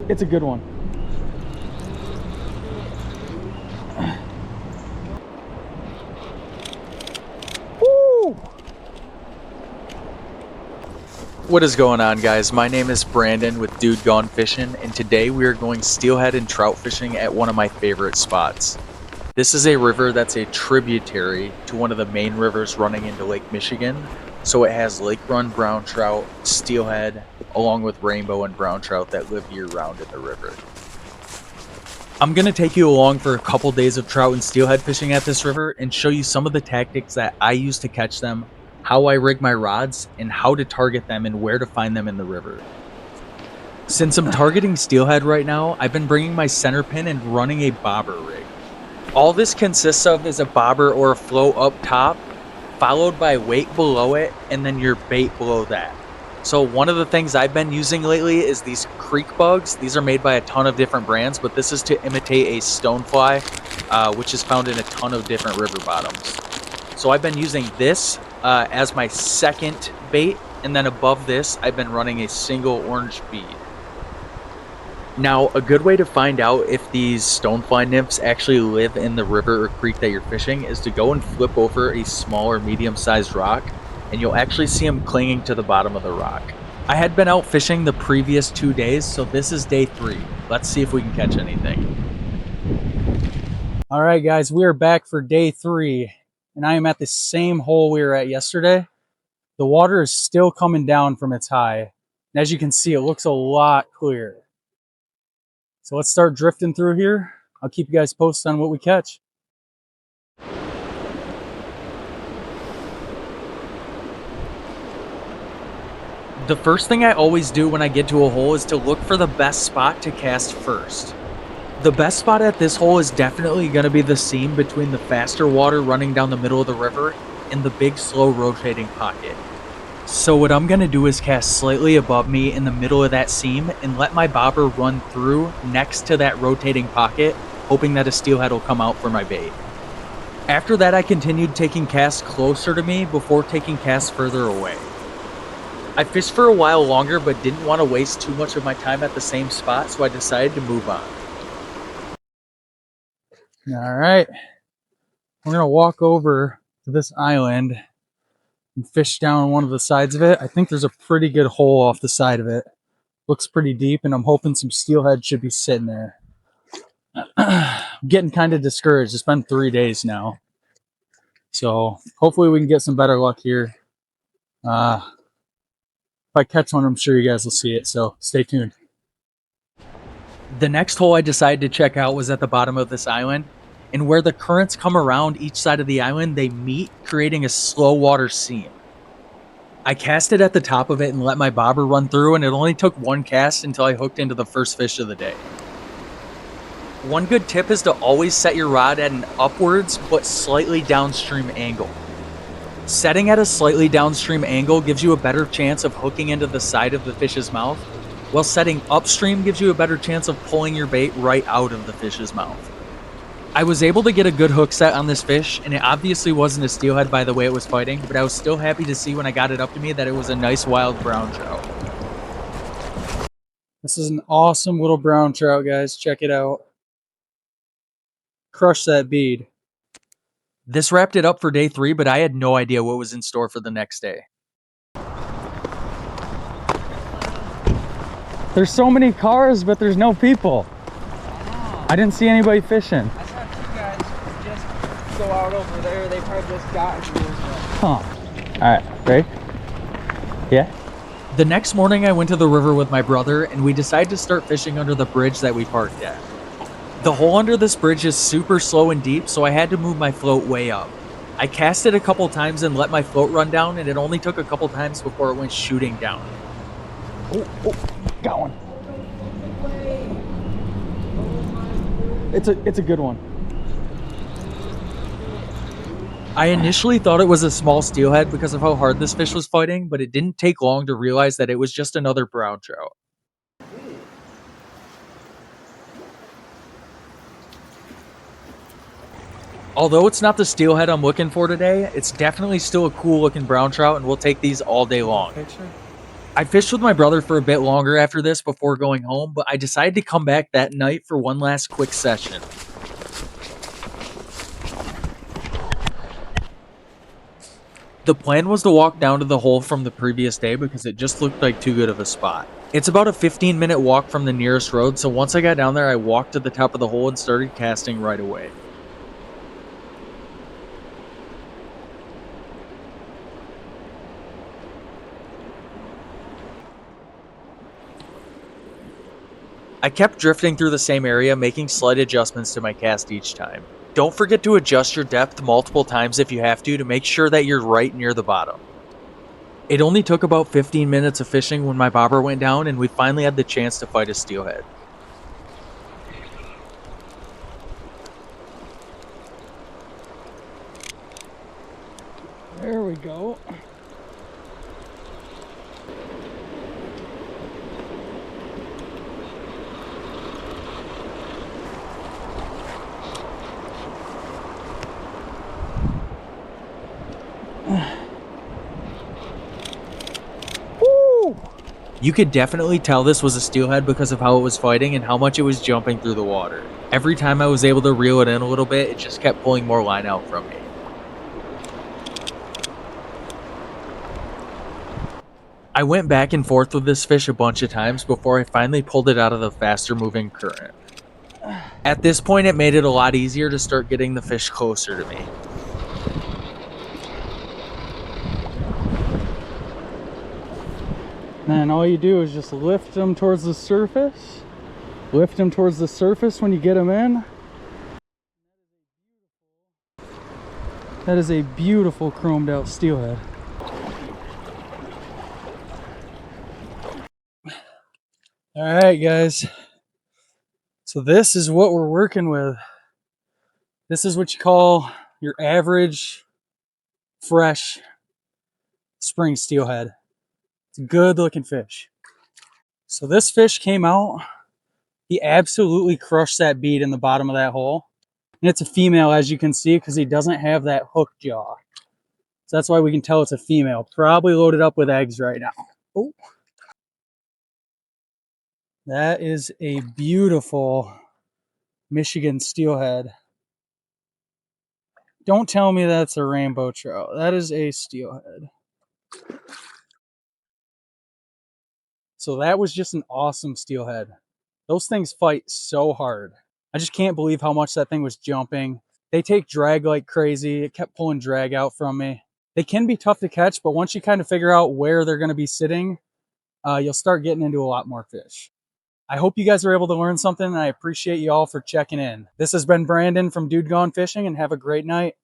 It's a good one. Woo! What is going on, guys? My name is Brandon with Dude Gone Fishing, and today we are going steelhead and trout fishing at one of my favorite spots. This is a river that's a tributary to one of the main rivers running into Lake Michigan, so it has lake run brown trout, steelhead, along with rainbow and brown trout that live year-round in the river. I'm going to take you along for a couple days of trout and steelhead fishing at this river and show you some of the tactics that I use to catch them, how I rig my rods, and how to target them and where to find them in the river. Since I'm targeting steelhead right now, I've been bringing my center pin and running a bobber rig. All this consists of is a bobber or a float up top, followed by weight below it, and then your bait below that. So one of the things I've been using lately is these creek bugs. These are made by a ton of different brands, but this is to imitate a stonefly, which is found in a ton of different river bottoms. So I've been using this as my second bait, and then above this, I've been running a single orange bead. Now, a good way to find out if these stonefly nymphs actually live in the river or creek that you're fishing is to go and flip over a small or medium-sized rock, and you'll actually see them clinging to the bottom of the rock. I had been out fishing the previous 2 days, so this is day 3. Let's see if we can catch anything. All right, guys, we are back for day 3, and I am at the same hole we were at yesterday. The water is still coming down from its high, and as you can see, it looks a lot clearer. So let's start drifting through here. I'll keep you guys posted on what we catch. The first thing I always do when I get to a hole is to look for the best spot to cast first. The best spot at this hole is definitely going to be the seam between the faster water running down the middle of the river and the big slow rotating pocket. So what I'm going to do is cast slightly above me in the middle of that seam and let my bobber run through next to that rotating pocket, hoping that a steelhead will come out for my bait. After that, I continued taking casts closer to me before taking casts further away. I fished for a while longer but didn't want to waste too much of my time at the same spot, so I decided to move on. All right, we're going to walk over to this island and fish down one of the sides of it. I think there's a pretty good hole off the side of it. Looks pretty deep, and I'm hoping some steelhead should be sitting there. I'm getting kind of discouraged. It's been 3 days now. So hopefully we can get some better luck here. If I catch one, I'm sure you guys will see it, so stay tuned. The next hole I decided to check out was at the bottom of this island, and where the currents come around each side of the island, they meet, creating a slow water seam. I cast it at the top of it and let my bobber run through, and it only took one cast until I hooked into the first fish of the day. One good tip is to always set your rod at an upwards but slightly downstream angle. Setting at a slightly downstream angle gives you a better chance of hooking into the side of the fish's mouth, while setting upstream gives you a better chance of pulling your bait right out of the fish's mouth. I was able to get a good hook set on this fish, and it obviously wasn't a steelhead by the way it was fighting, but I was still happy to see when I got it up to me that it was a nice wild brown trout. This is an awesome little brown trout, guys. Check it out. Crush that bead. This wrapped it up for day 3, but I had no idea what was in store for the next day. There's so many cars, but there's no people. I didn't see anybody fishing. I saw 2 guys just go out over there. They probably just got into it. Huh. Alright, ready? Yeah? The next morning I went to the river with my brother, and we decided to start fishing under the bridge that we parked at. The hole under this bridge is super slow and deep, so I had to move my float way up. I cast it a couple times and let my float run down, and it only took a couple times before it went shooting down. Oh, got one. It's a good one. I initially thought it was a small steelhead because of how hard this fish was fighting, but it didn't take long to realize that it was just another brown trout. Although it's not the steelhead I'm looking for today, it's definitely still a cool looking brown trout, and we'll take these all day long. I fished with my brother for a bit longer after this before going home, but I decided to come back that night for one last quick session. The plan was to walk down to the hole from the previous day because it just looked like too good of a spot. It's about a 15-minute walk from the nearest road, so once I got down there, I walked to the top of the hole and started casting right away. I kept drifting through the same area, making slight adjustments to my cast each time. Don't forget to adjust your depth multiple times if you have to make sure that you're right near the bottom. It only took about 15 minutes of fishing when my bobber went down and we finally had the chance to fight a steelhead. There we go. Woo! You could definitely tell this was a steelhead because of how it was fighting and how much it was jumping through the water. Every time I was able to reel it in a little bit, it just kept pulling more line out from me. I went back and forth with this fish a bunch of times before I finally pulled it out of the faster moving current. At this point, it made it a lot easier to start getting the fish closer to me. Then all you do is just lift them towards the surface. Lift them towards the surface when you get them in. That is a beautiful chromed out steelhead. All right, guys. So this is what we're working with. This is what you call your average fresh spring steelhead. It's a good looking fish. So this fish came out. He absolutely crushed that bead in the bottom of that hole. And it's a female, as you can see, because he doesn't have that hook jaw. So that's why we can tell it's a female. Probably loaded up with eggs right now. Oh. That is a beautiful Michigan steelhead. Don't tell me that's a rainbow trout. That is a steelhead. So that was just an awesome steelhead. Those things fight so hard. I just can't believe how much that thing was jumping. They take drag like crazy. It kept pulling drag out from me. They can be tough to catch, but once you kind of figure out where they're going to be sitting, you'll start getting into a lot more fish. I hope you guys are able to learn something, and I appreciate you all for checking in. This has been Brandon from Dude Gone Fishing, and have a great night.